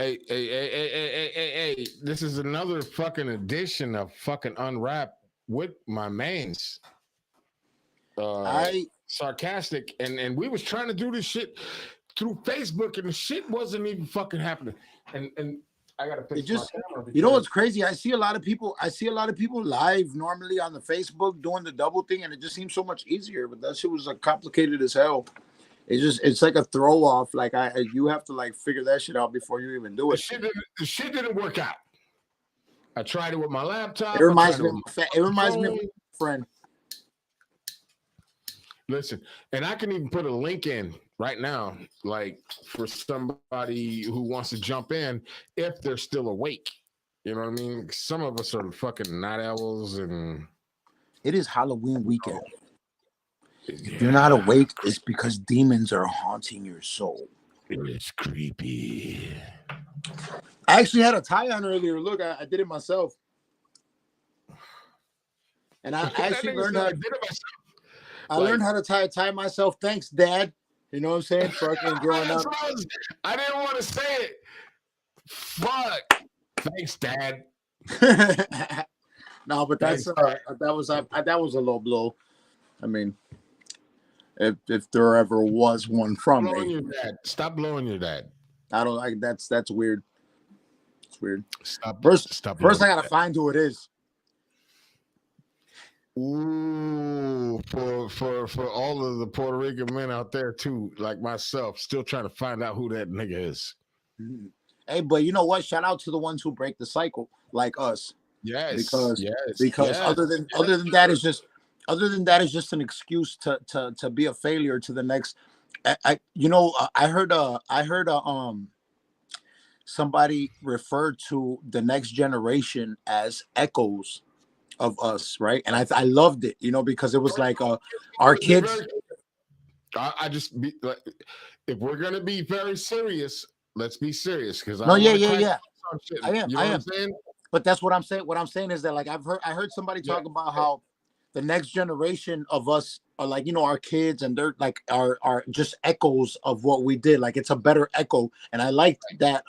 Hey, this is another fucking edition of fucking Unwrap with my mains. I Sarcastic, and we was trying to do this shit through Facebook, and the shit wasn't even fucking happening. And I gotta it fix my just camera. you know what's crazy? I see a lot of people live normally on the Facebook doing the double thing, and it just seems so much easier. But that shit was like complicated as hell. It's like a throw off. Like you have to like figure that shit out before you even do it. The shit didn't work out. I tried it with my laptop. It reminds me of a friend. Listen, and I can even put a link in right now, like for somebody who wants to jump in if they're still awake. You know what I mean? Some of us are fucking night owls, and it is Halloween weekend. If you're not awake, it's because demons are haunting your soul. It's creepy. I actually had a tie on earlier. Look, I did it myself. And I actually learned how to did it myself. I learned how to tie myself. Thanks, Dad. You know what I'm saying? Fucking growing up. I didn't want to say it. Fuck. Thanks, Dad. No, but that was a low blow. I mean, if there ever was one from me. Stop blowing your dad. I don't like that's weird. It's weird. Stop. First I gotta find who it is. Ooh, for all of the Puerto Rican men out there too, like myself, still trying to find out who that nigga is. Hey, but you know what? Shout out to the ones who break the cycle, like us. Yes, because other than that is just an excuse to be a failure to the next. I heard somebody referred to the next generation as echoes of us, right? And I loved it, because it was like our kids. I just be like, if we're gonna be very serious, let's be serious, because I am. What I'm saying? But that's what I'm saying. What I'm saying is that, like, I heard somebody talk about how the next generation of us are like, our kids, and they're like are just echoes of what we did. Like, it's a better echo, and I liked that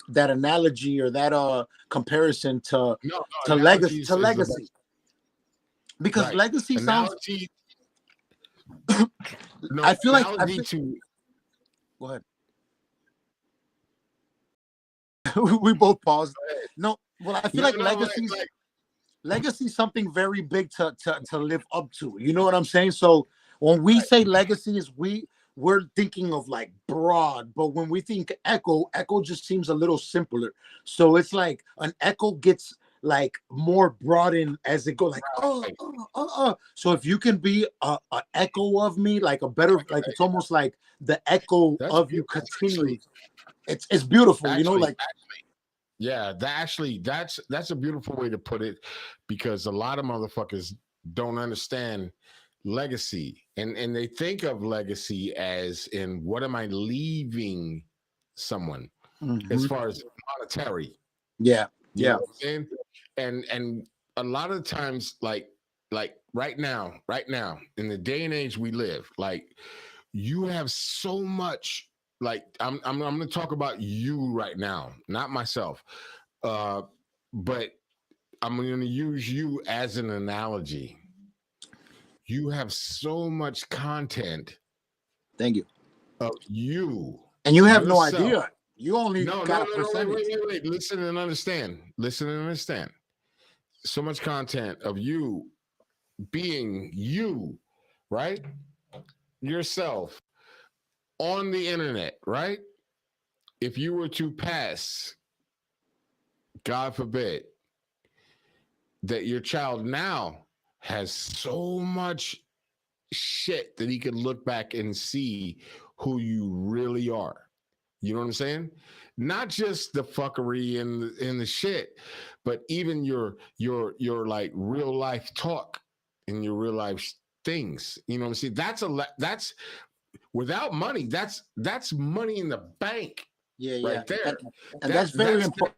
that analogy or that comparison to legacy because legacy sounds. I feel like go ahead. We both paused. No, well, I feel like legacy is something very big to live up to. You know what I'm saying? So when we say legacy, we're thinking of like broad, but when we think echo just seems a little simpler. So it's like an echo gets like more broadened as it goes, like So if you can be a echo of me, like a better, like it's almost like the echo of you continues. It's beautiful, that's a beautiful way to put it, because a lot of motherfuckers don't understand legacy, and they think of legacy as in, what am I leaving someone, as far as monetary. You know what I'm saying? And a lot of times, like right now in the day and age we live, like, you have so much. Like, I'm going to talk about you right now, not myself, but I'm going to use you as an analogy. You have so much content. Thank you. Of you, and you have no idea. You only got a percentage. Wait. Listen and understand. So much content of you being you, right? Yourself. On the internet, right? If you were to pass, God forbid, that your child now has so much shit that he could look back and see who you really are. You know what I'm saying? Not just the fuckery and the shit, but even your like real life talk and your real life things. You know what I'm saying? That's without money, that's money in the bank. Right there. And that's very important.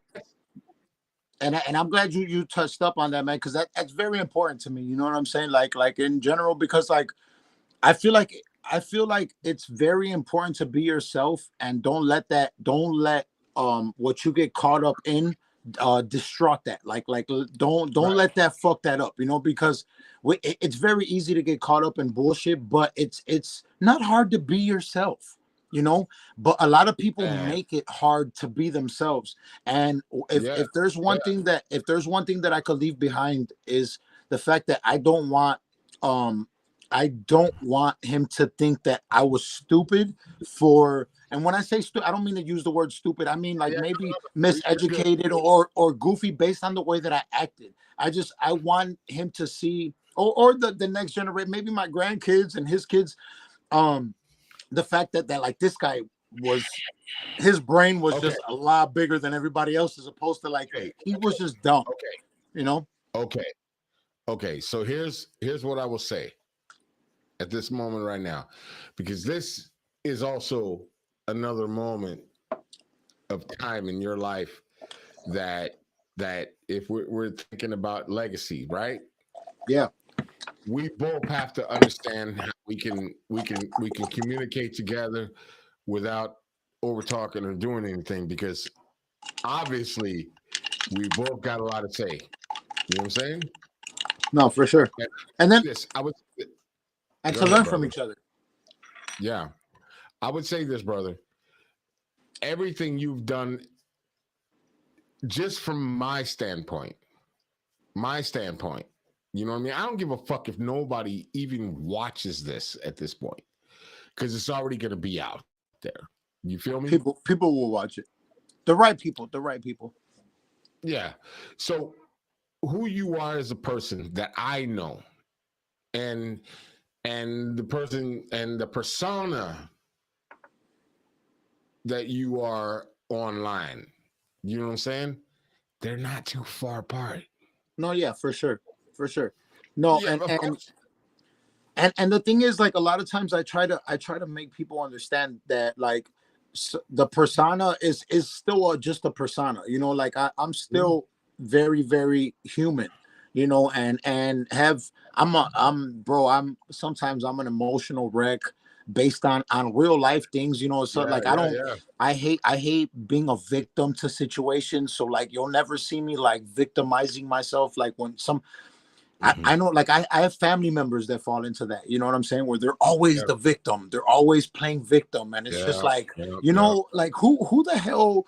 And I'm glad you touched up on that, man, because that's very important to me. You know what I'm saying? Like in general, because like I feel like it's very important to be yourself, and don't let what you get caught up in, distraught that. Like don't Right. let that fuck that up, you know, because it's very easy to get caught up in bullshit, but it's not hard to be yourself, you know. But a lot of people Man. make it hard to be themselves. And if there's one thing that I could leave behind, is the fact that I don't want him to think that I was stupid for. And when I say stupid, I don't mean to use the word stupid. I mean like maybe miseducated or goofy based on the way that I acted. I want him to see, or the next generation, maybe my grandkids and his kids, the fact that like this guy was, his brain was just a lot bigger than everybody else, as opposed to like he was just dumb. You know? Okay. So here's what I will say at this moment right now, because this is also another moment of time in your life that if we're thinking about legacy, right? Yeah. We both have to understand how we can communicate together without over talking or doing anything, because obviously we both got a lot to say. You know what I'm saying? No, for sure. And then and to learn from each other. Yeah. I would say this, brother. Everything you've done, just from my standpoint, you know what I mean? I don't give a fuck if nobody even watches this at this point, because it's already going to be out there. You feel me? People will watch it. The right people. Yeah. So who you are as a person that I know, and the person and the persona that you are online, you know what I'm saying? They're not too far apart. No, yeah, for sure. No, yeah, and the thing is, like, a lot of times I try to make people understand that, like, the persona is still just a persona, you know. Like I'm still very, very human, you know, and sometimes I'm an emotional wreck based on real life things, you know. So like I hate being a victim to situations. So like you'll never see me like victimizing myself. Like when I know, like I have family members that fall into that, you know what I'm saying, where they're always the victim, they're always playing victim, and it's just like, you know, like who the hell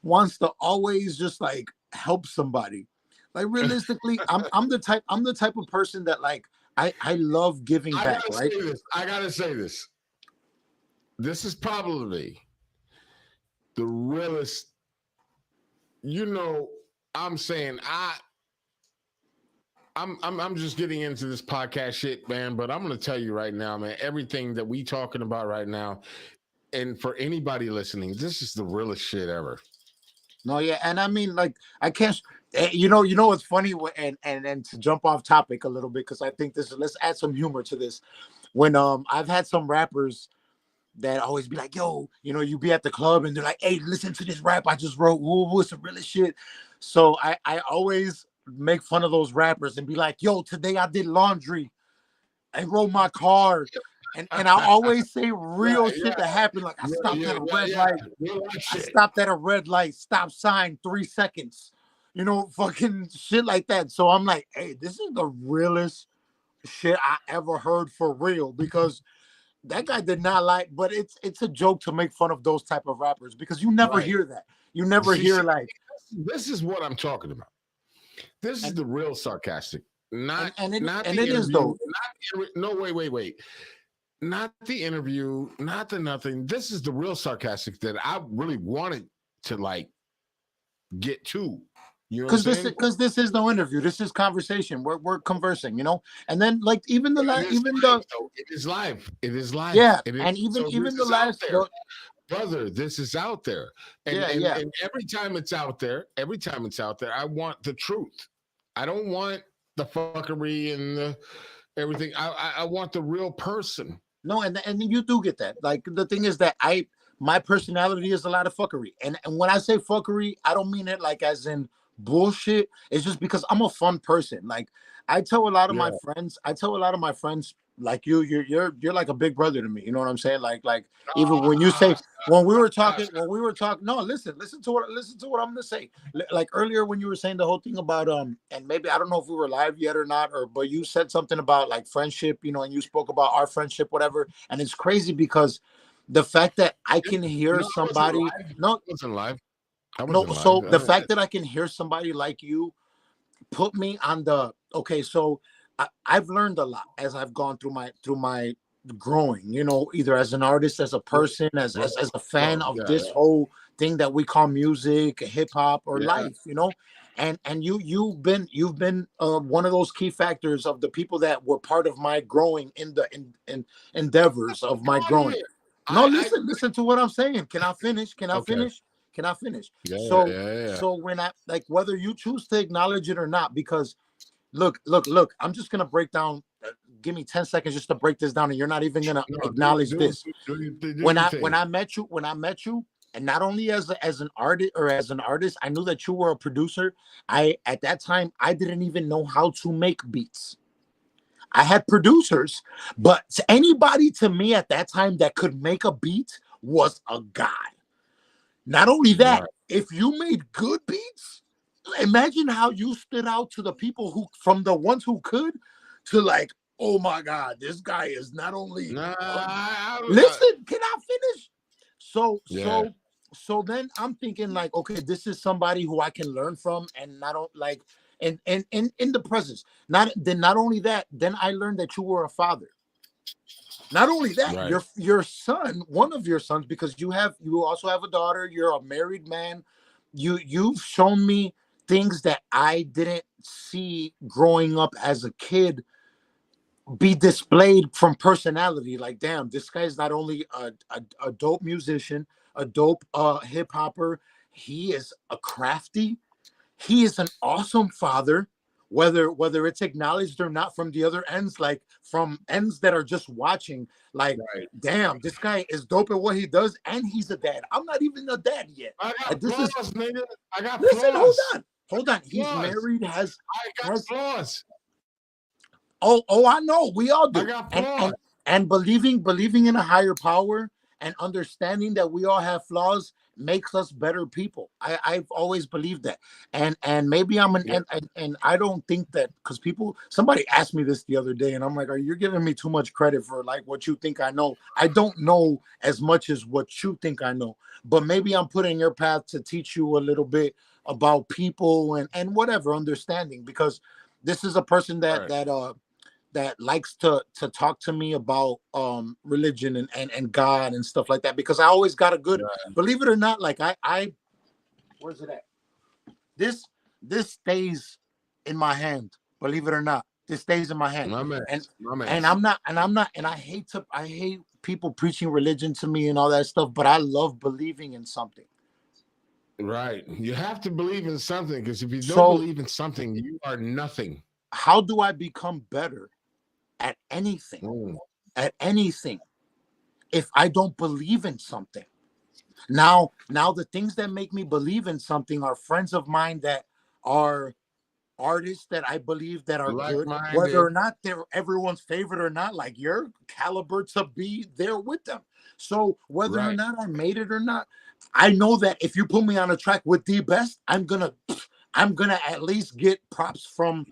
wants to always just like help somebody? Like realistically, I'm the type of person that like I love giving back, right? I gotta say this. This is probably the realest. You know, I'm saying I'm just getting into this podcast shit, man. But I'm gonna tell you right now, man. Everything that we talking about right now, and for anybody listening, this is the realest shit ever. No, yeah, and I mean, like, I can't. You know what's funny, and to jump off topic a little bit, because I think let's add some humor to this. When I've had some rappers that always be like, yo, you know, you be at the club and they're like, hey, listen to this rap I just wrote. Woo, it's some really shit. So I always make fun of those rappers and be like, yo, today I did laundry and wrote my car. And I always say real shit that happened. Like I stopped at a red light. I stopped at a red light, stop sign, 3 seconds. You know, fucking shit like that. So I'm like, hey, this is the realest shit I ever heard for real, because that guy did not like, but it's a joke to make fun of those type of rappers, because you never hear that. You never hear like, this is what I'm talking about. This is the real sarcastic. Not it is though. No, wait. Not the interview, not the nothing. This is the real sarcastic that I really wanted to like get to. You know, because this is no interview. This is conversation. We're conversing, you know. And then like it is live. It is live. Yeah, and even the last brother, this is out there. And every time it's out there, I want the truth. I don't want the fuckery and the everything. I want the real person. No, and you do get that. Like the thing is that my personality is a lot of fuckery. And when I say fuckery, I don't mean it like as in bullshit. It's just because I'm a fun person. Like I tell a lot of my friends, like you're like a big brother to me. You know what I'm saying? Like even when you Ah, say when we were talking, no, listen to what I'm gonna say. Like earlier when you were saying the whole thing about and maybe I don't know if we were live yet or not, or but you said something about like friendship, you know, and you spoke about our friendship, whatever. And it's crazy because the fact that I can hear no, I wasn't somebody, live. no, I wasn't live. I no, wasn't live. so the fact that I can hear somebody like you put me on the okay. So I've learned a lot as I've gone through my growing, you know, either as an artist, as a person, as a fan of Yeah, this whole thing that we call music, hip hop, or yeah. life, you know. And you've been one of those key factors of the people that were part of my growing in endeavors of my Come on growing. here. No, I listen to what I'm saying. Can I finish? Can I okay. finish? Can I finish? Yeah, So yeah, yeah. so when I like whether you choose to acknowledge it or not, because look, I'm just gonna break down. Give me 10 seconds just to break this down, and you're not even gonna No, acknowledge this. do When your I thing. met you, and not only as an artist or as an artist, I knew that you were a producer. I at that time I didn't even know how to make beats. I had producers, but anybody to me at that time that could make a beat was a god. Not only that, Right. if you made good beats, imagine how you stood out to the people who, from the ones who could, to like, oh my God, this guy is not only. Nah, Listen, can I finish? So, yeah. so, so then I'm thinking like, okay, this is somebody who I can learn from, and not like, and in the presence. Not only that, then I learned that you were a father. Not only that, Right. your son, one of your sons, because you also have a daughter. You're a married man. You've shown me things that I didn't see growing up as a kid be displayed from personality. Like, damn, this guy's not only a dope musician, a dope hip hopper. He is a crafty. He is an awesome father, whether it's acknowledged or not from the other ends, like from ends that are just watching, like, Right. damn, this guy is dope at what he does, and he's a dad. I'm not even a dad yet. I got This is flaws, nigga. I got listen, flaws. hold on. He's Flaws. married, I got has flaws. oh, I know, we all I do. got And flaws. and believing in a higher power and understanding that we all have flaws makes us better people. I've always believed that. And maybe I'm an Yeah. and I don't think that, because somebody asked me this the other day, and I'm like, are you giving me too much credit for like what you think I know? I don't know as much as what you think I know, but maybe I'm putting your path to teach you a little bit about people and whatever understanding, because this is a person Right. that likes to talk to me about religion and God and stuff like that, because I always got a good, Yeah. believe it or not, like I where's it at? This this stays in my hand, believe it or not. This stays in my hand. My And mess. My and mess. I'm not and I hate people preaching religion to me and all that stuff, but I love believing in something. Right. You have to believe in something, because if you don't So believe in something, you are nothing. how do I become better at anything? Mm. At anything if I don't believe in something? Now the things that make me believe in something are friends of mine that are artists that I believe that are good, whether or Like-minded. not they're everyone's favorite or not, like your caliber to be there with them. So whether or Right. not I made it or not, I know that if you put me on a track with the best, I'm gonna at least get props from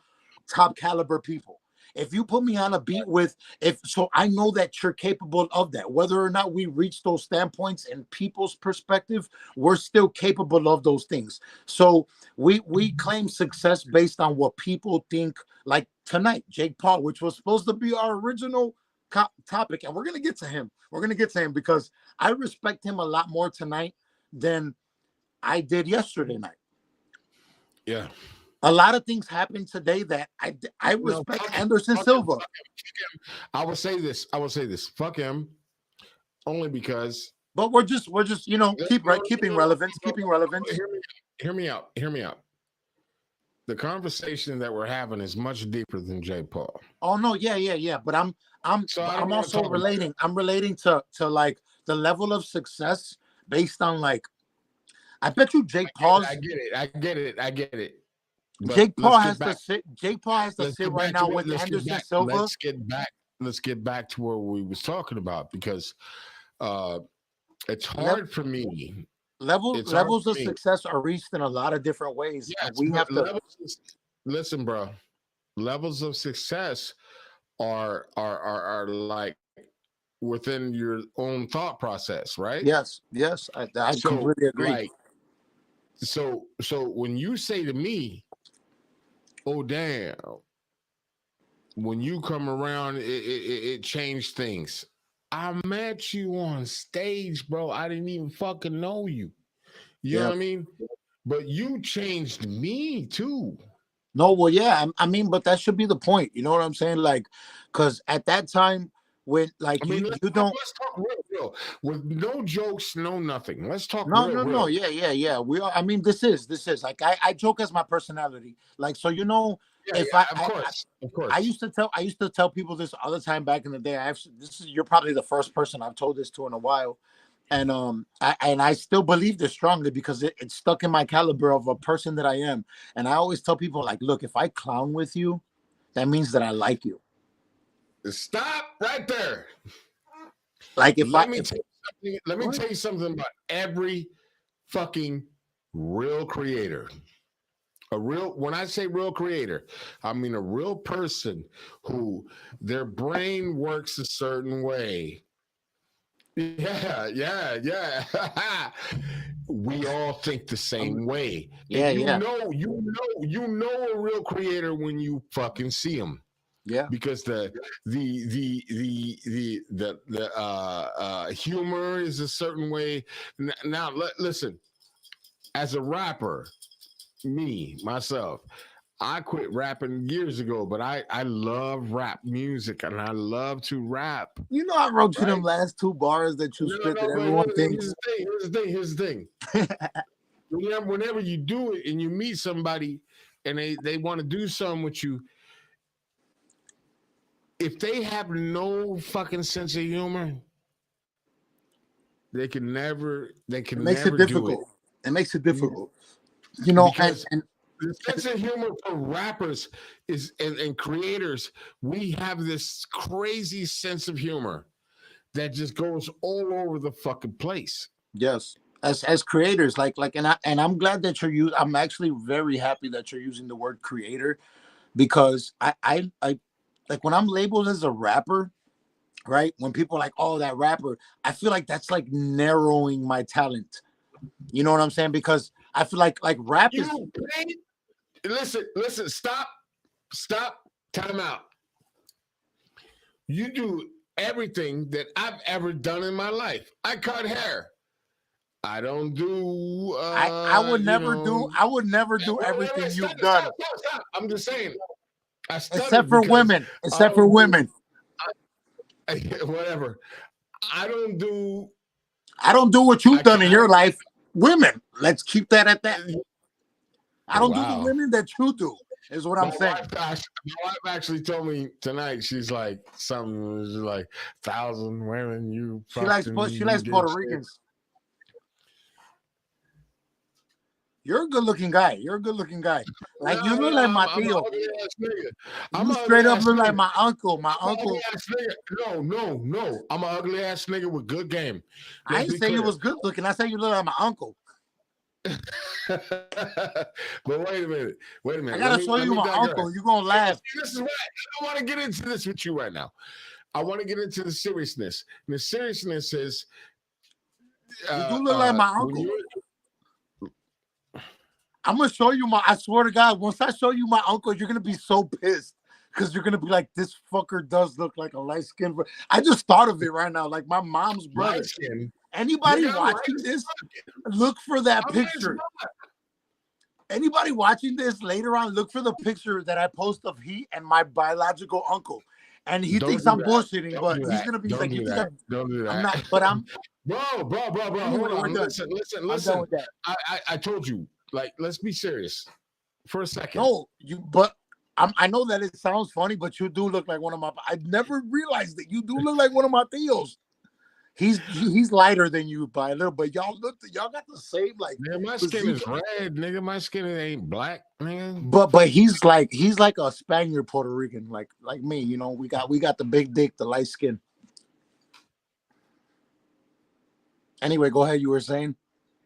top caliber people. If you put me on a beat with, if so, I know that you're capable of that. Whether or not we reach those standpoints in people's perspective, we're still capable of those things. So we claim success based on what people think. Like tonight, Jake Paul, which was supposed to be our original topic, and we're gonna get to him. We're gonna get to him because I respect him a lot more tonight than I did yesterday night. Yeah. A lot of things happened today that I No, respect fuck him. Anderson Fuck him. Silva. Fuck him. I will say this. I will say this. Fuck him. Only because But we're just no, keeping no, no, relevance, no, keeping no. relevance. Hear me out. Hear me out. The conversation that we're having is much deeper than J. Paul. Oh no, yeah. But So I don't I'm want to also talk about it. relating. I'm relating to like the level of success based on like I bet you I get it. I get it. I get it. But let's get back. Jake Paul has to Let's sit get right back to now what. with Let's get Anderson back. Silva. Let's get back. let's get back to where we was talking about, because it's Le- hard for me. It's hard levels for of me. success are reached in a lot of different ways, and Yes, we but have to. listen, bro. Levels of success are like within your own thought process, right? Yes, yes, I So completely agree. like so when you say to me, "Oh damn," when you come around, it changed things. I met you on stage, bro. I didn't even fucking know you. You know Yeah. what I mean? But you changed me too. No, well, yeah, I mean, but that should be the point. You know what I'm saying? Like, because at that time, when I like mean, you don't. let's talk real, with no jokes, no nothing. Let's talk No, no, no. real. Yeah, yeah, yeah. We are. I mean, this is like I joke as my personality. Like, so you know, Yeah, if yeah, of course, of I course. used to tell people this all the time back in the day. This is you're probably the first person I've told this to in a while, and I still believe this strongly because it's stuck in my caliber of a person that I am. And I always tell people like, look, if I clown with you, that means that I like you. Stop right there. Like if I Let me if tell you something. Let me what? tell you something about every fucking real creator. A real, when I say real creator, I mean a real person who their brain works a certain way. Yeah, yeah, yeah. We all think the Um, same way. yeah, And yeah, you know a real creator when you fucking see them. yeah. Because the humor is a certain way. Now listen, as a rapper, me myself, I quit rapping years ago, but I love rap music and I love to rap. You know, I wrote you them Right? last two bars that you No, spit that no, but everyone here's thinks. the thing. Here's the thing. Whenever you do it and you meet somebody and they want to do something with you, if they have no fucking sense of humor, they It can makes it never do it. difficult. It makes it difficult. You know, Because and the sense of humor for rappers is and creators, we have this crazy sense of humor that just goes all over the fucking place. yes, as creators, I'm glad that you're using. I'm actually very happy that you're using the word creator because I like when I'm labeled as a rapper, right? When people are like, oh, that rapper, I feel like that's like narrowing my talent. You know what I'm saying? Because I feel like rap is. You pay, listen, stop, time out. You do everything that I've ever done in my life. I cut hair. I don't do I would never do. I would never do everything you've done, stop. I'm just saying. I except stuttered for because women. I Except for don't do women. whatever. I don't do. I don't do what I you've done in can't. your life. Women. Let's keep that at that. I don't do the Wow. women that you do. Is what I'm saying. My wife actually told me tonight. She's like something. She's like 1,000 women. You fucking. She You likes did Puerto shit. Ricans. You're a good looking guy. You're a good looking guy. Like you look No, like my I'm an Theo. ugly ass nigga. I'm You an ugly straight up ass look like nigga. my uncle. My I'm an ugly uncle. ass nigga. No. I'm an ugly ass nigga with good game. I Let's ain't be say you clear. was good looking. I say you look like my uncle. But wait a minute. Wait a I minute. gotta show Let you me my digress. uncle. You gonna laugh. See, this is why I don't want to get into this with you right now. I want to get into the seriousness. And the seriousness is You do look like my when uncle. you I'm gonna show you my. I swear to God, once I show you my uncle, you're gonna be so pissed because you're gonna be like, this fucker does look like a light skinned. I just thought of it right now, like my mom's light brother. skin, Anybody nigga, I'm light watching as this, fuck. look for that I'm light as picture. fuck. Anybody watching this later on, look for the picture that I post of he and my biological uncle. And he Don't thinks do I'm that. bullshitting, Don't but do he's that. gonna be Don't like, you do think that. Don't do I'm that. not, but I'm bro. anyway, Hold we're on. done. I'm done Listen. with that. I told you. Like, let's be serious for a second. No, I know that it sounds funny, but you do look like one of my. I never realized that you do look like one of my Theos. He's lighter than you by a little, but y'all got the same like. Man, my skin is red, nigga. My skin ain't black, man. But he's like a Spaniard Puerto Rican, like me. You know, we got the big dick, the light skin. Anyway, go ahead. You were saying.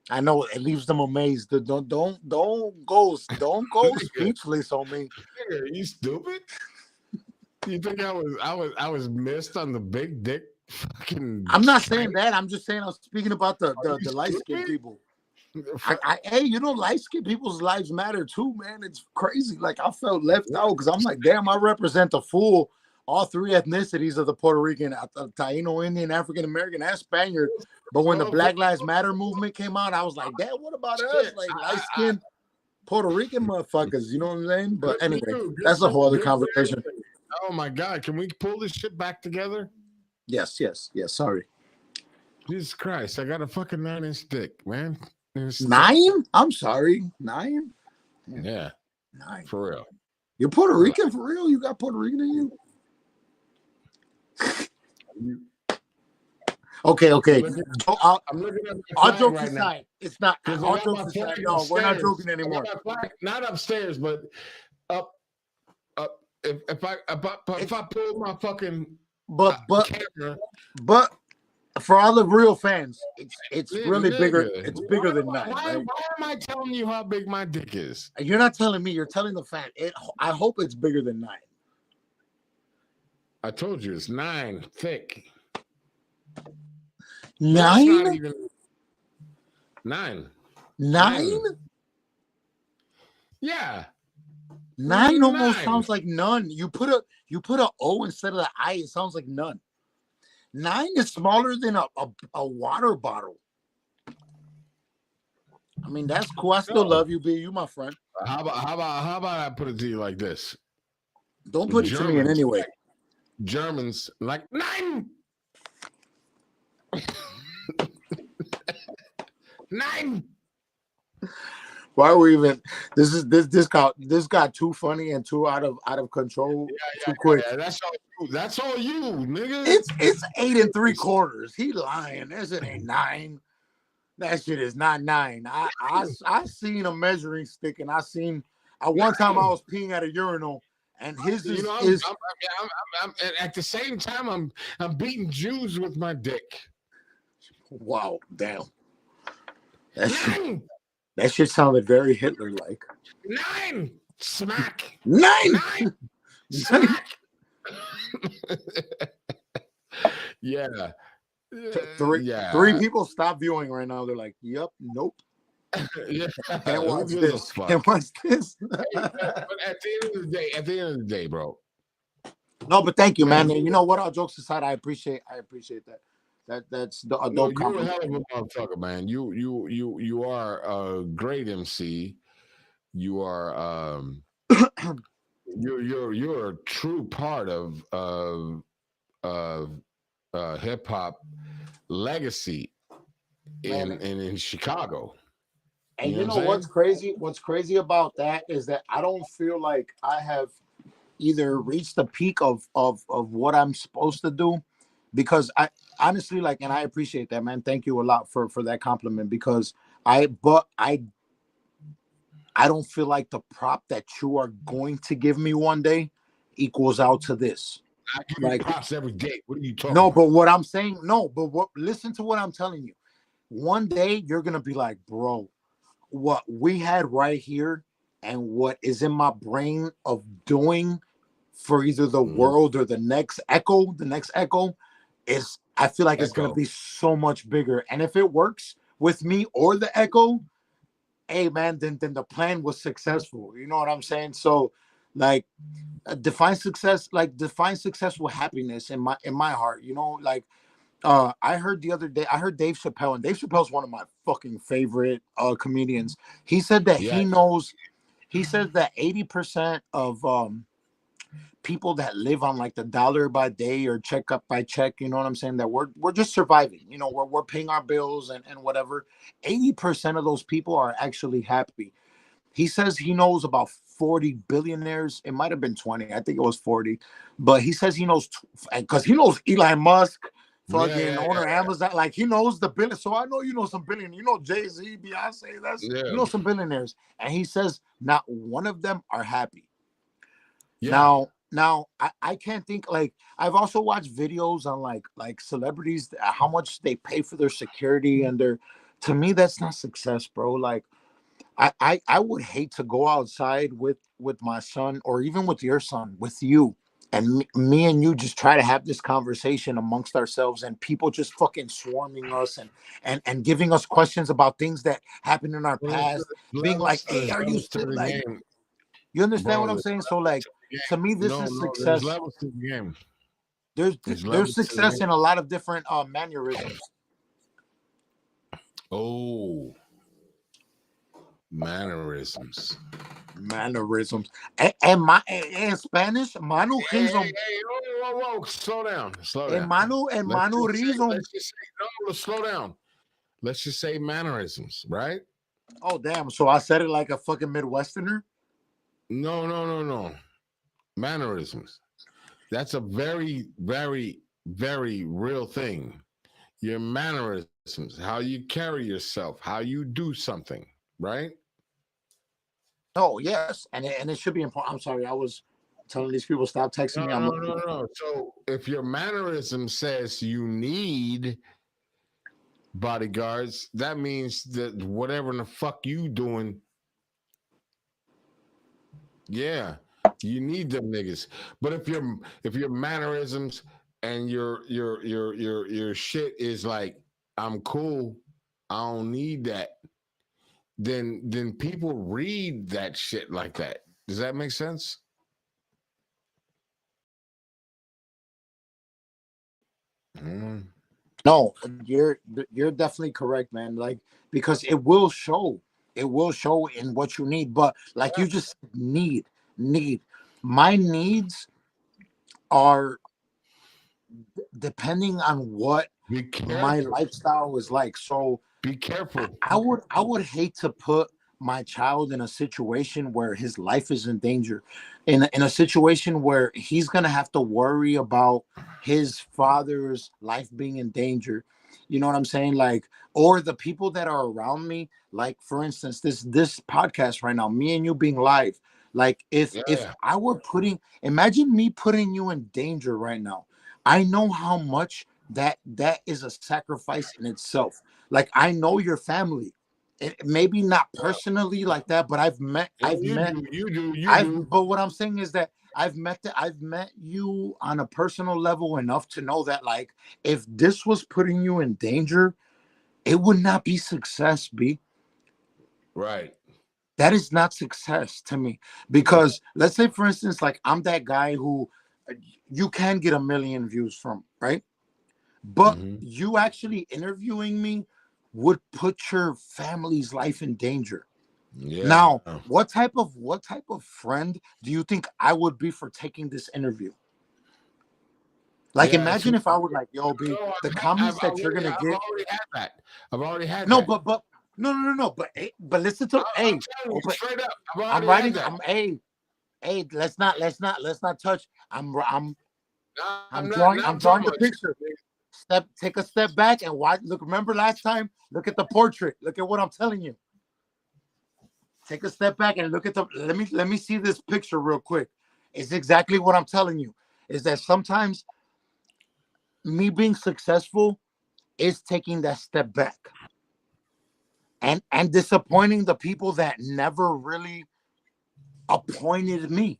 I know it leaves them amazed. Don't go speechless on me. Are you stupid? You think I was missed on the big dick? Fucking. I'm not saying that. I'm just saying I'm speaking about the light skinned people. Hey, you know, light skinned people's lives matter too, man. It's crazy. Like I felt left out because I'm like, damn, I represent the full all three ethnicities of the Puerto Rican, Taino, Indian, African American, and Spaniard. But when the Black Lives Matter movement came out, I was like, damn, what about us? Like light skinned Puerto Rican motherfuckers, you know what I'm saying? But anyway, that's a whole other conversation. Oh my God, can we pull this shit back together? Yes. Sorry. Jesus Christ, I got a fucking 9-inch dick, man. 9? I'm sorry, 9. Yeah, 9 for real. You're Puerto Rican for real? You got Puerto Rican in you? Okay. All jokes aside, it's not. All jokes aside, no, we're not joking anymore. Not upstairs, but up. If I pull my fucking camera, but for all the real fans, it's really bigger. It's bigger than 9. Why am I telling you how big my dick is? You're not telling me. You're telling the fan. I hope it's bigger than 9. I told you it's 9 thick. 9? 9. 9? Yeah. 9 almost sounds like none. You put a O instead of the I, it sounds like none. 9 is smaller than a water bottle. I mean, that's cool. I still love you, B. You my friend. How about I put it to you like this? Don't put it to me in any way. Germans like 9. 9. Why are we even? This got too funny and too out of control. Too quick. Yeah, that's all you, nigga. It's 8 3/4. He lying. That shit ain't 9. That shit is not 9. I seen a measuring stick, and I seen one time I was peeing at a urinal, and his is. I'm at the same time I'm beating Jews with my dick. Wow, damn. That shit sounded very Hitler-like. 9 smack. 9 smack. Yeah. 3 people stop viewing right now. They're like, "Yep, nope." Yeah. Can't watch this. Can't watch this. But at the end of the day, bro. No, but thank you, man. And you know what? All jokes aside, I appreciate that. That's a dope compliment. You're a hell of a motherfucker, man. You are a great MC. You are you're a true part of hip hop legacy in Chicago. And you know what's crazy? What's crazy about that is that I don't feel like I have either reached the peak of what I'm supposed to do, because I honestly and I appreciate that, man. Thank you a lot for that compliment, because I don't feel like the prop that you are going to give me one day equals out to this. I give you props every day. What are you talking? But what I'm saying, listen to what I'm telling you. One day you're gonna be like, bro, what we had right here and what is in my brain of doing for either the world or the next echo is, I feel like it's gonna be so much bigger. And if it works with me or the echo, hey man, then the plan was successful. You know what I'm saying? So define success with happiness in my heart. You know, I heard the other day, I heard Dave Chappelle, and Dave Chappelle's one of my fucking favorite comedians. He said that he says that 80% of people that live on the dollar by day or check up by check, you know what I'm saying, that we're just surviving, you know, we're paying our bills and whatever. 80% of those people are actually happy. He says he knows about 40 billionaires. It might have been 20. I think it was 40. But he says he knows, because he knows Elon Musk, fucking owner Amazon. Like he knows the billion. So I know you know some billion. You know Jay-Z, Beyonce. You know some billionaires. And he says not one of them are happy. Yeah. Now I can't think, like, I've also watched videos on like celebrities, how much they pay for their security and their, to me that's not success, bro. Like I would hate to go outside with my son, or even with your son, with you, and me and you just try to have this conversation amongst ourselves, and people just fucking swarming us and giving us questions about things that happened in our past, being like, hey, are you still like, you understand what I'm saying? So like, to me, this is success. There's levels to the game. There's success in a lot of different mannerisms. Oh, mannerisms. And in Spanish, manurism. Hey, whoa, slow down. Manurism. Let's slow down. Let's just say mannerisms, right? Oh damn! So I said it like a fucking Midwesterner. No. Mannerisms. That's a very, very, very real thing. Your mannerisms, how you carry yourself, how you do something, right? Oh yes, and it should be important. I'm sorry, I was telling these people stop texting me. No. So if your mannerism says you need bodyguards, that means that whatever in the fuck you doing, yeah, you need them niggas. But if your mannerisms and your shit is like, I'm cool, I don't need that, then people read that shit like that. Does that make sense? No, you're definitely correct, man. Like, because it will show in what you need. But like you just need my needs are depending on what my lifestyle is like. So be careful. I would hate to put my child in a situation where his life is in danger, in a situation where he's gonna have to worry about his father's life being in danger. You know what I'm saying? Like, or the people that are around me, like for instance, this podcast right now, me and you being live. Like if I were imagine me putting you in danger right now. I know how much that is a sacrifice in itself. Like, I know your family. Maybe not personally like that, but I've met. But what I'm saying is that I've met you on a personal level enough to know that, like, if this was putting you in danger, it would not be success, B. Right. That is not success to me. Because let's say, for instance, like, I'm that guy who you can get 1 million views from, right? But you actually interviewing me would put your family's life in danger. Yeah. Now, what type of friend do you think I would be for taking this interview? Like, imagine if I would like, yo, B, the comments that you're gonna get. I've already had that. No, but no. But listen to straight up. I'm writing. Hey, let's not touch. I'm drawing the picture. Take a step back and watch. Look, remember last time? Look at the portrait. Look at what I'm telling you. Take a step back and look at the. Let me see this picture real quick. It's exactly what I'm telling you. Is that sometimes me being successful is taking that step back and disappointing the people that never really appointed me,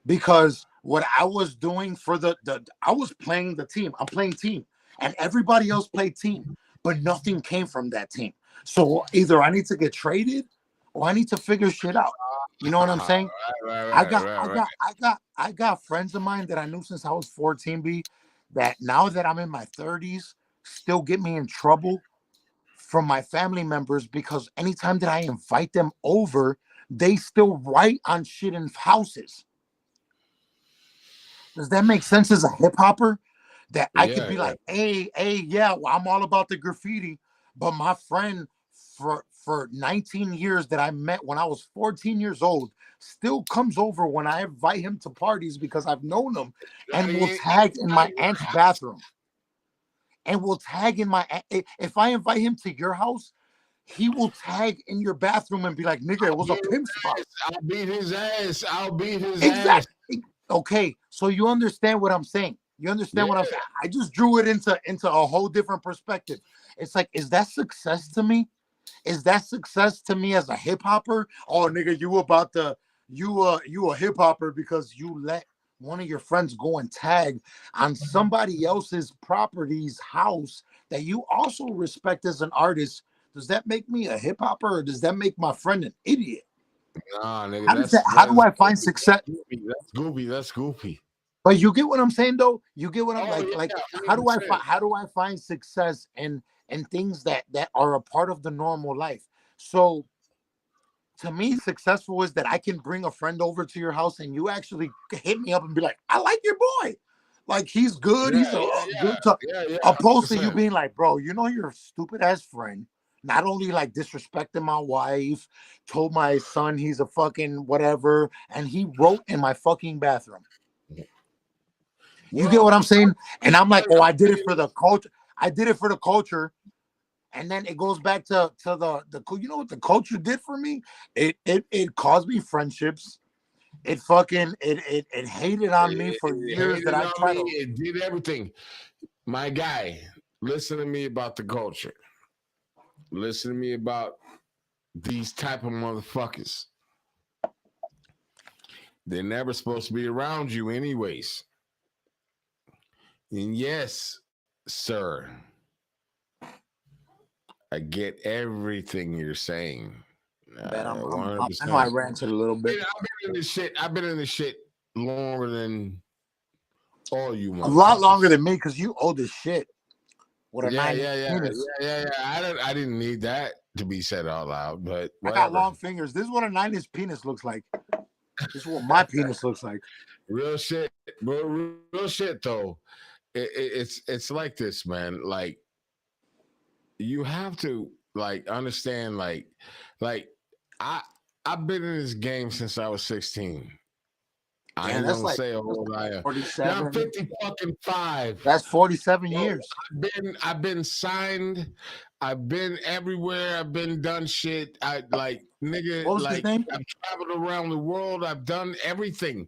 because what I was doing for I was playing the team. I'm playing team, and everybody else played team, but nothing came from that team. So either I need to get traded or I need to figure shit out. You know what I'm saying? I got friends of mine that I knew since I was 14, B, that now that I'm in my 30s still get me in trouble from my family members, because anytime that I invite them over, they still write on shit in houses. Does that make sense as a hip hopper? That I could be like, hey, well, I'm all about the graffiti, but my friend for 19 years that I met when I was 14 years old still comes over when I invite him to parties because I've known him, and will tag in my aunt's bathroom. and will tag in my. If I invite him to your house, he will tag in your bathroom and be like, "Nigga, it was a pimp spot." I'll beat his ass. I'll beat his ass. Exactly. Okay, so you understand what I'm saying. You understand Yeah. what I'm saying. I just drew it into a whole different perspective. It's like, is that success to me? Is that success to me as a hip hopper? Oh, nigga, you a hip hopper because you let one of your friends go and tag on somebody else's property's house that you also respect as an artist. Does that make me a hip hopper, or does that make my friend an idiot? Nah, nigga, How do I find success? That's goofy. That's goofy. But you get what I'm saying, though. You get what I'm Oh, like. yeah, How do I find success in things that are a part of the normal life? So to me, successful is that I can bring a friend over to your house and you actually hit me up and be like, "I like your boy. Like, he's good. Yeah, He's a good talk." yeah. Opposed to you 100%. being like, "Bro, you know your stupid ass friend not only like disrespecting my wife, told my son he's a fucking whatever, and he wrote in my fucking bathroom." You get what I'm saying? And I'm like, "Oh, I did it for the culture. I did it for the culture." And then it goes back to the you know what the culture did for me? It caused me friendships. It hated on me for It years that hated I on tried me. to. It did everything. My guy, listen to me about the culture. Listen to me about these type of motherfuckers. They're never supposed to be around you, anyways. And yes, sir, I get everything you're saying. Man, I know I 100%. ranted a little bit. I've been in this shit. I've been in this shit longer than all you A lot longer motherfuckers. than me because you old as shit. With a Yeah, 9-inch yeah, yeah, penis. yeah, yeah. I didn't need that to be said out loud, but I got whatever. long fingers. This is what a 9-inch penis looks like. This is what my penis looks like. Real shit, bro. Real shit though. It's like this, man. Like you have to like understand, like I I've been in this game since I was 16. I Damn, ain't that's gonna like say how old I am. Now I'm 47. 50 fucking 5. That's 47 Bro, years. I've been signed. I've been everywhere. I've been done shit. I like nigga, What was his like name? I've traveled around the world. I've done everything.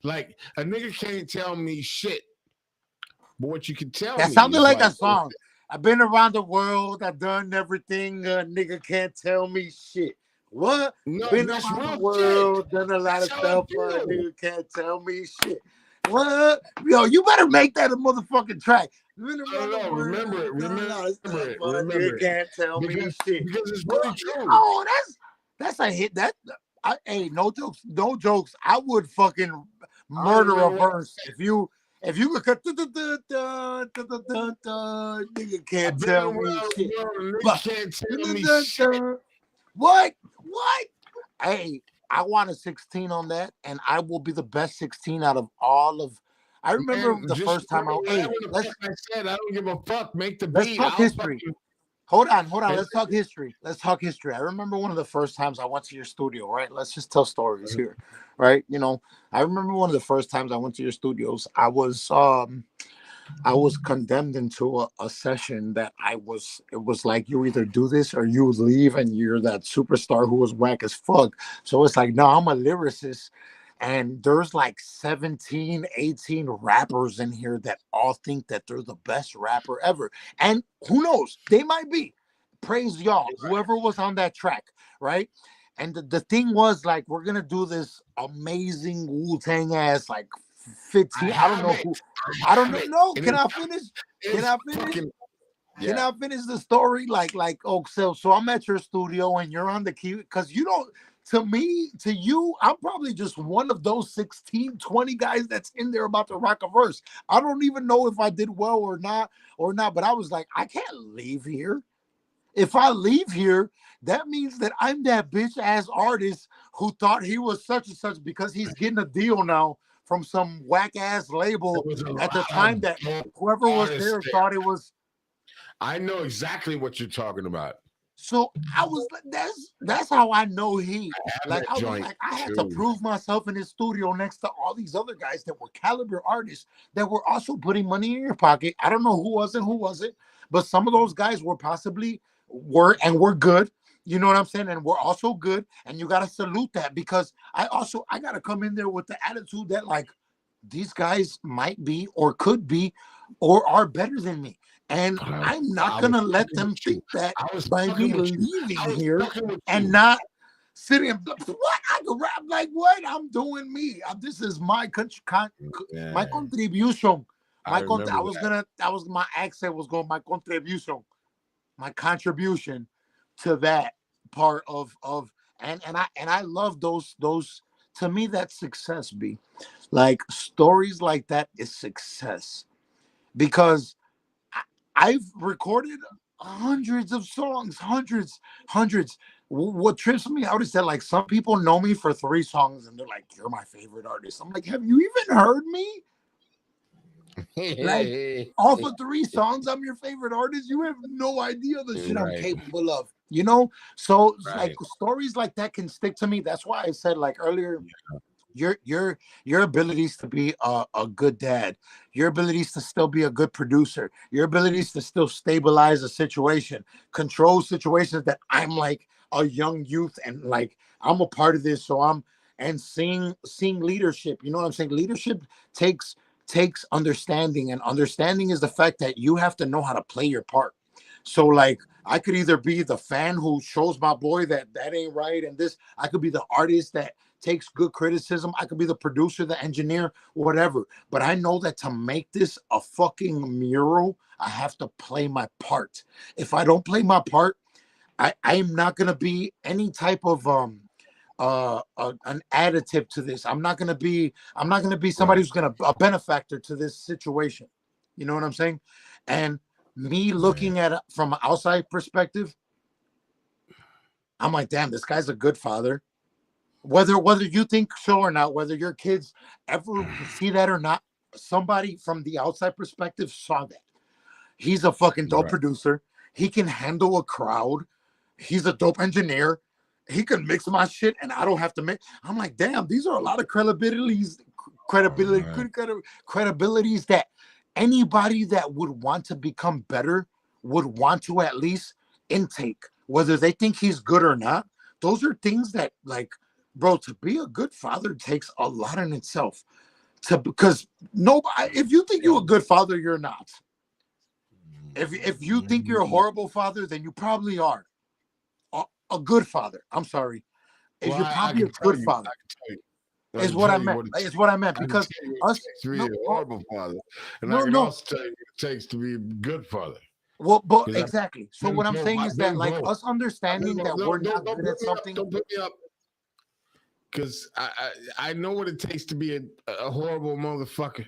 Like a nigga can't tell me shit. But what you can tell That me sounded is like a like, song. I've been around the world. I've done everything. Nigga can't tell me shit. What? no, Been that's around the real shit. world. Done a lot That's of how I stuff. feel. Nigga can't tell me shit. What? Yo, you better make that a motherfucking track. Been No, around the no, remember it, world. Done a lot of remember stuff. it, Nigga remember it. can't tell me shit. Because it's Well, really true. oh, that's a hit. Hey, no jokes, no jokes. I would fucking I don't even murder know a what verse if you could cut nigga I've can't been tell around me the shit. world and But they can't tell me shit. what? What? Hey, I want a 16 on that, and I will be the best 16 out of all of. I remember Man, the just first time remember I. whatever Hey, the fuck I said. I don't give a fuck. Make the let's beat. talk I'll history. fucking. Hold on. And, Let's talk history. I remember one of the first times I went to your studio, right? Let's just tell stories here, right? You know, I remember one of the first times I went to your studios. I was condemned into a session that it was like you either do this or you leave and you're that superstar who was whack as fuck. So it's like, no, I'm a lyricist. And there's like 17, 18 rappers in here that all think that they're the best rapper ever. And who knows? They might be. Praise y'all, whoever was on that track, right? And the thing was like, we're gonna do this amazing Wu-Tang ass like 15. I don't know who. I don't know. No, can I finish? Can I finish? fucking, Can yeah. I finish the story? Oh, so I'm at your studio and you're on the key because you don't. To me, to you, I'm probably just one of those 16, 20 guys that's in there about to rock a verse. I don't even know if I did well or not. But I was like, I can't leave here. If I leave here, that means that I'm that bitch ass artist who thought he was such and such because he's getting a deal now from some whack ass There label was a at the lot time of that dope whoever was artists there there. thought it was. I know exactly what you're talking about. So I was like, that's how I know he. Like that I was joint like, I had to too. prove myself in his studio next to all these other guys that were caliber artists that were also putting money in your pocket. I don't know who was and who wasn't, but some of those guys were possibly were good. You know what I'm saying? And we're also good. And you gotta salute that because I gotta come in there with the attitude that like these guys might be or could be or are better than me. And I'm not I was gonna let fucking them with you. think that I was by me fucking with you. leaving I was here fucking with and you. not sitting and what I can rap like what I'm doing me. This is my my contribution. I I remember was that. gonna that was my accent was going my contribution, my contribution to that part of and I love those to me that's success be like stories like that is success because I've recorded hundreds of songs, hundreds. What trips me out is that like some people know me for 3 songs and they're like, "You're my favorite artist." I'm like, "Have you even heard me?" Like off of 3 songs, I'm your favorite artist. You have no idea the shit I'm Right, capable of. You know, so like right. stories like that can stick to me. That's why I said like earlier your abilities to be a good dad, your abilities to still be a good producer, your abilities to still stabilize a situation, control situations that I'm like a young youth and like I'm a part of this, so I'm and seeing leadership. You know what I'm saying? Leadership takes understanding, and understanding is the fact that you have to know how to play your part. So like I could either be the fan who shows my boy that that ain't right and this, I could be the artist that takes good criticism. I could be the producer, the engineer, whatever. But I know that to make this a fucking mural, I have to play my part. If I don't play my part, I'm not gonna be any type of an additive to this. I'm not gonna be somebody Right. who's gonna a benefactor to this situation. You know what I'm saying? And me Yeah. looking at it from an outside perspective, I'm like, damn, this guy's a good father. Whether you think so or not, whether your kids ever see that or not, somebody from the outside perspective saw that. He's a fucking dope Right. producer. He can handle a crowd. He's a dope engineer. He can mix my shit, and I don't have to make. I'm like, damn, these are a lot of Right. credibilities that anybody that would want to become better would want to at least intake, whether they think he's good or not. Those are things that, like, bro, to be a good father takes a lot in itself. To because nobody, if you think you're a good father, you're not. If you think you're a horrible father, then you probably are a good father. I'm sorry, is Well, you're I probably a can tell good you. father. I can tell you. I Is can what I tell you meant. what it Is takes. what I meant I can because tell you what it us takes to be no a well, horrible father, and I no can no also tell you what it takes to be a good father. well but Because I've exactly. So been what I'm both. saying I've is that been like both. us I've been understanding both. that No, we're not don't good put at me up. something. Don't put me up. Because I know what it takes to be a horrible motherfucker.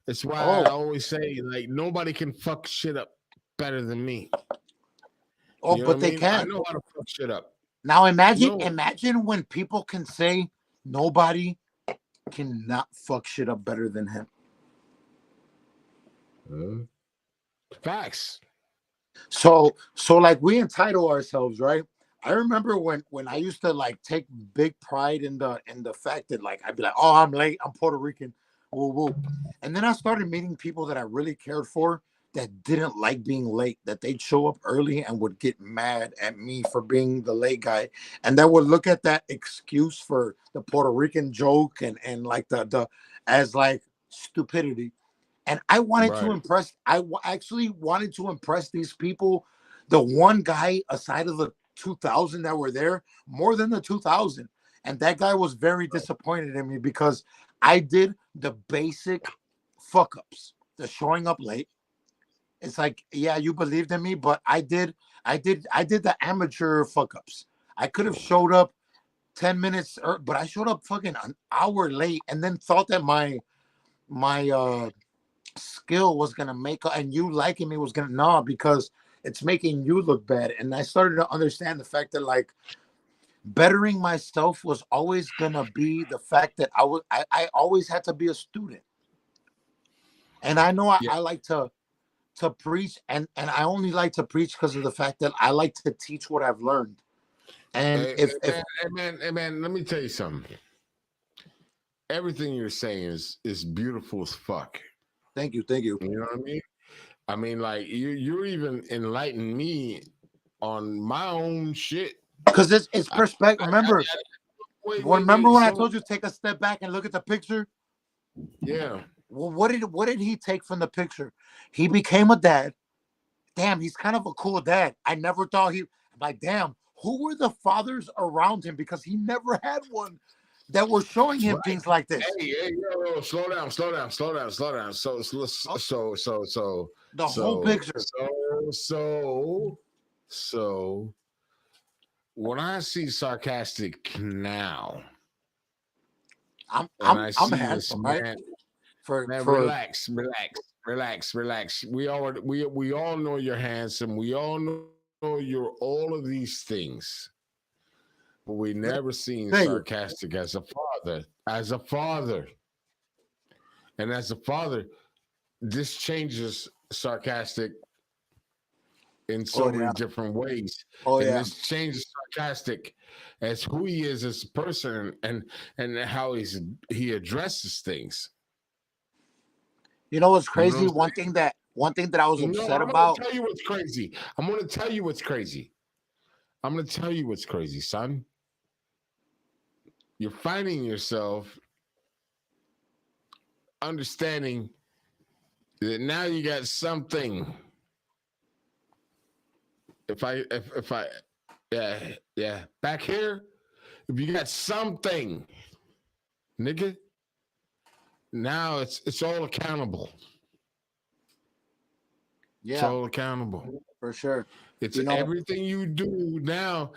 That's why I Oh always say like nobody can fuck shit up better than me. oh, You know what I but they mean? I can. know how to fuck shit up. Now No, imagine when people can say nobody cannot fuck shit up better than him. uh, facts. So like we entitle ourselves, right? I remember when I used to like take big pride in the fact that like I'd be like, oh, I'm late, I'm Puerto Rican, woo woo. And then I started meeting people that I really cared for that didn't like being late, that they'd show up early and would get mad at me for being the late guy. And that would look at that excuse for the Puerto Rican joke and like the as like stupidity. And I wanted to Right. impress. Actually wanted to impress these people. The one guy aside of the 2,000 that were there, more than the 2,000, and that guy was very disappointed in me because I did the basic fuck ups, the showing up late. It's like, yeah, you believed in me, but I did the amateur fuck ups. I could have showed up 10 minutes, but I showed up fucking an hour late, and then thought that my skill was gonna make and you liking me was gonna no because it's making you look bad. And I started to understand the fact that like bettering myself was always gonna be the fact that I always had to be a student. And I know Yeah. I like to preach, and I only like to preach because of the fact that I like to teach what I've learned. And if hey man, let me tell you something. Everything you're saying is beautiful as fuck. thank you. You know what I mean? I mean, like you're even enlightening me on my own shit. Because it's perspective. Remember when I told you take a step back and look at the picture? Yeah. Well, what did he take from the picture? He became a dad. Damn, he's kind of a cool dad. I never thought like, damn, who were the fathers around him? Because he never had one that were showing him things like this. Hey, yo, slow down. So the whole picture. So when I see sarcastic now, I'm handsome, right? Relax. We all know you're handsome. We all know you're all of these things. But we never seen sarcastic as a father. And as a father, this changes sarcastic in so many different ways. This changes sarcastic as who he is as a person and how he addresses things. You know what's crazy? You know what one thing that I was upset about. I'm going to tell you what's crazy, son. You're finding yourself understanding that now you got something. If I back here, if you got something, nigga, now it's all accountable. Yeah, it's all accountable for sure. It's everything you do now.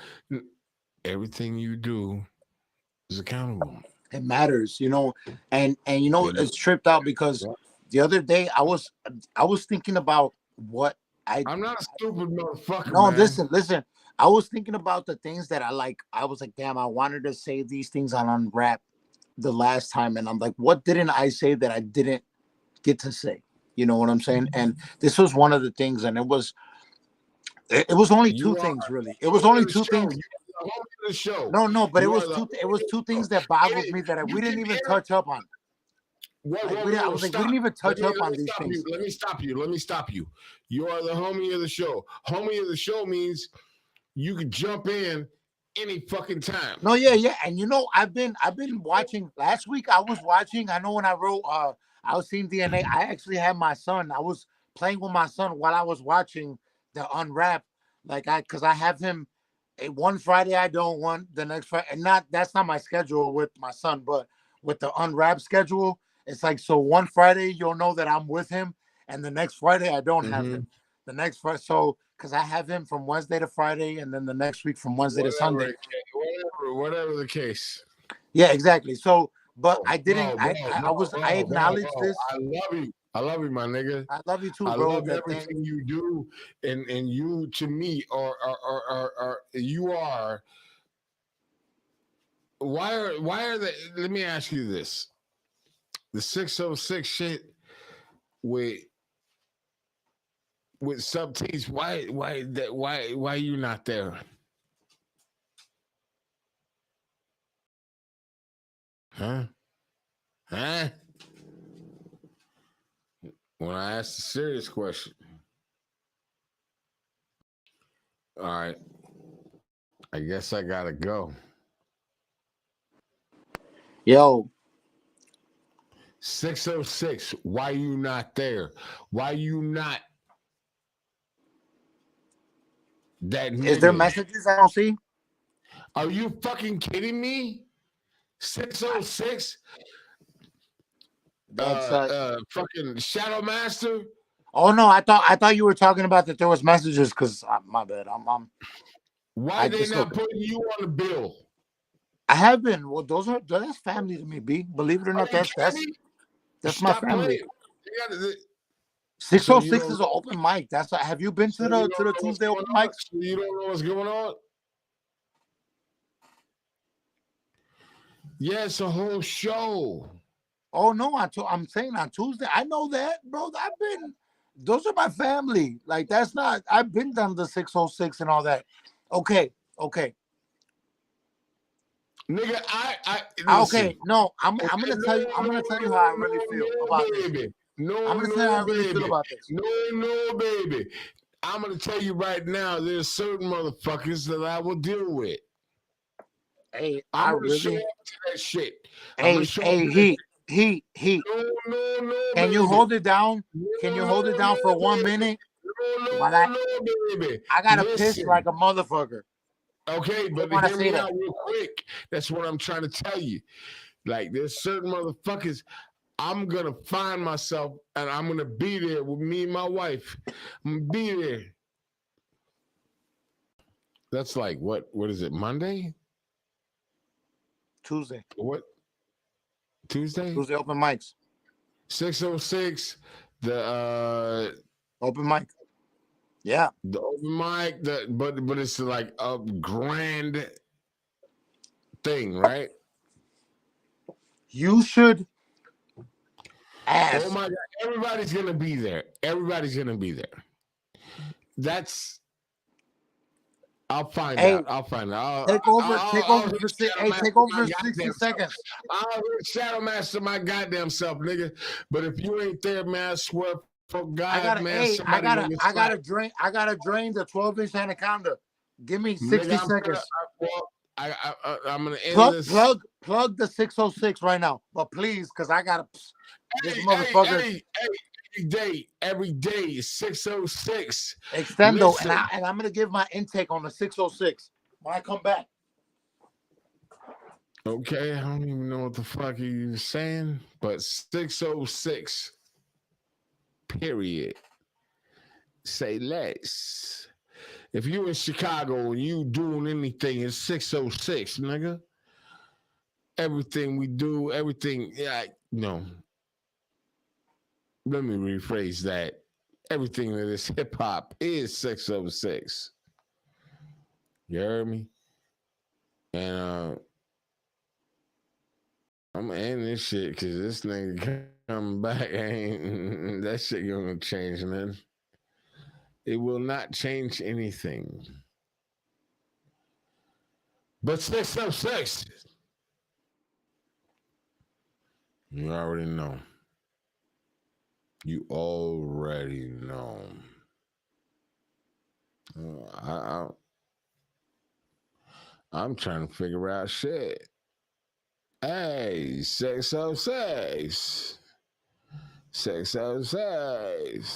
Everything you do is accountable. It matters, and it's tripped out because the other day I was thinking about what I'm not a stupid motherfucker. No, man. Listen. I was thinking about the things that I like. I was like, damn, I wanted to say these things on Unwrap the last time, and I'm like, what didn't I say that I didn't get to say? You know what I'm saying? And this was one of the things, and it was only two things, really. It was only two things. The show. No, but it was two things that bothered me that we didn't even touch up on. We didn't even touch up on these things. Let me stop you. You are the homie of the show. Homie of the show means you can jump in any fucking time. No, yeah. And I've been watching. Last week I was watching. I know when I wrote I was seeing DNA. I actually had my son. I was playing with my son while I was watching the Unwrap. Because I have him one Friday I don't want the next Friday, and that's not my schedule with my son, but with the Unwrap schedule, it's like, so one Friday you'll know that I'm with him, and the next Friday I don't have him. The next Friday, so because I have him from Wednesday to Friday, and then the next week from Wednesday to Sunday. Whatever the case. Yeah, exactly. So, but I didn't. I acknowledged this. I love you, my nigga. I love you too, bro. I love everything you do, and you to me are you are. Why are they? Let me ask you this: the 606 shit with subtees. Why you not there? Huh? When I asked a serious question. All right. I guess I gotta go. Yo. 606. Why you not there? Why you not that nigga? Is there messages I don't see? Are you fucking kidding me? 606? Fucking Shadow Master. Oh no, I thought you were talking about that there was messages, because my bad. Why they not putting you on the bill? I have been. Well, that's family to me, B. Believe it or not, that's my family. 606 is an open mic. Have you been to the Tuesday open mics? You don't know what's going on? Yeah, it's a whole show. Oh no, I'm saying on Tuesday. I know that, bro. Those are my family. Like that's not. I've been done the 606 and all that. Okay. Nigga, I listen. Okay. No, I'm Okay, gonna tell you. no, I'm no, gonna tell you how I no, really no, feel no, about this. baby. I'm No, gonna tell you how I no, really feel baby. about this. No, baby. I'm gonna tell you right now, there's certain motherfuckers that I will deal with. Hey, I'm I gonna show really. up to that shit. I'm gonna Hey, show up hey, to that Heat. shit. No, Can you baby. hold it down? Can you hold it down for 1 minute? While No, baby. I gotta piss Listen. like a motherfucker. Okay, I but want to hear say me that. out real quick. That's what I'm trying to tell you. Like, there's certain motherfuckers. I'm gonna find myself and I'm gonna be there with me and my wife. I'm gonna be there. That's like what is it, Monday? Tuesday What? Tuesday? open mics. 606, the Open mic. Yeah. the open mic, but it's like a grand thing, right? You should Oh ask. my god, everybody's gonna be there. Everybody's gonna be there. That's I'll find Hey, out. I'll find out. take over. Take I'll over hit for Shadow hey. Master Take over my for 60 goddamn self. seconds. I'll hit Shadow Master my goddamn self, nigga. But if you ain't there, man, I swear for God, man, somebody gonna get slapped. I gotta drain the 12-inch anaconda. Give me 60 Nigga, seconds. I'm gonna end this. Plug the 606 right now. But please, because I gotta this motherfucker. Every day is 606. Extendo, Listen. and I'm gonna give my intake on the 606 when I come back. Okay, I don't even know what the fuck you saying, but 606. Period. Say less. If you in Chicago and you doing anything, it's 606, nigga. Everything we do, everything, yeah, no. Let me rephrase that. Everything that is hip hop is 606. You heard me? And I'm gonna end this shit because this nigga coming back ain't that shit gonna change, man. It will not change anything. But 606. You already know. You already know. I'm trying to figure out shit. Hey, 606. 606.